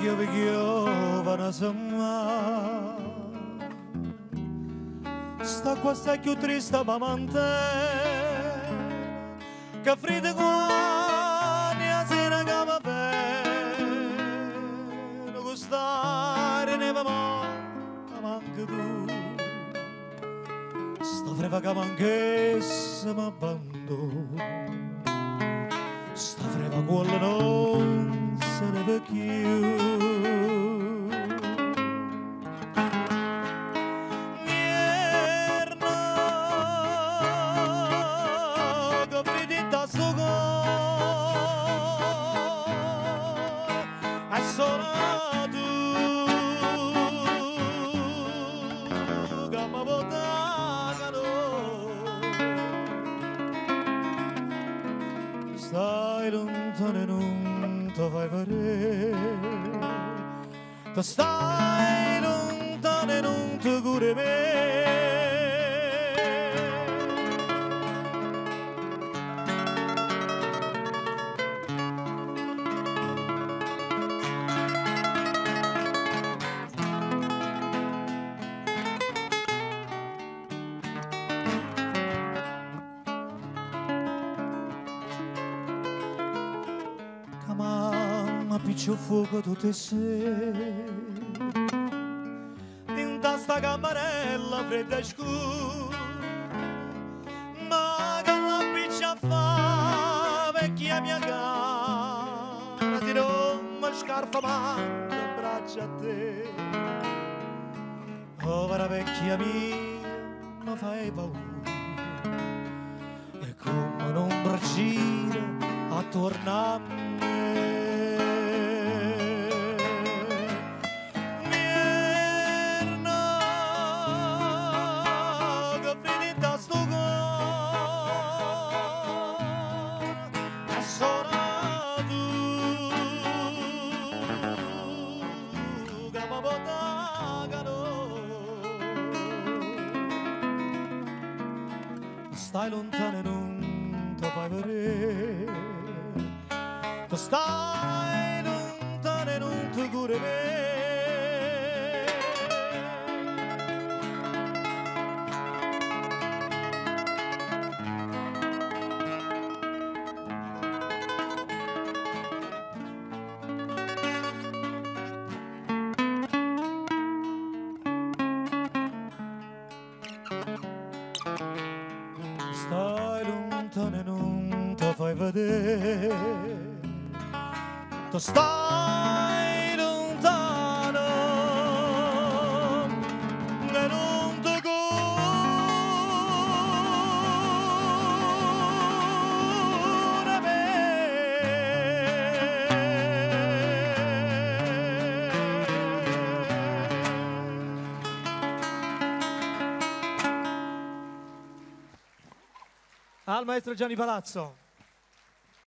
giovane semma sta qua sta più triste mamante che freddo guani a sera che va bene gustare ne va manca tu sta freva che manchesse ma bando sta freva quella non se ne va più stai lontano e non ti fai vedere stai lontano e non ti curi me mamma piccio fuoco tutte sere in sta camarella fredda e scura ma che la piccia fa vecchia mia cara ti rompe scarpa ma le braccia a te povera vecchia mia mi fai paura e come un'ombra gira attorno a me stai lontano e non ti fai vedere stai lontano e non ti curi me stai lontano e non ti fai vedere stai lontano e non ti curi me al maestro Gianni Palazzo.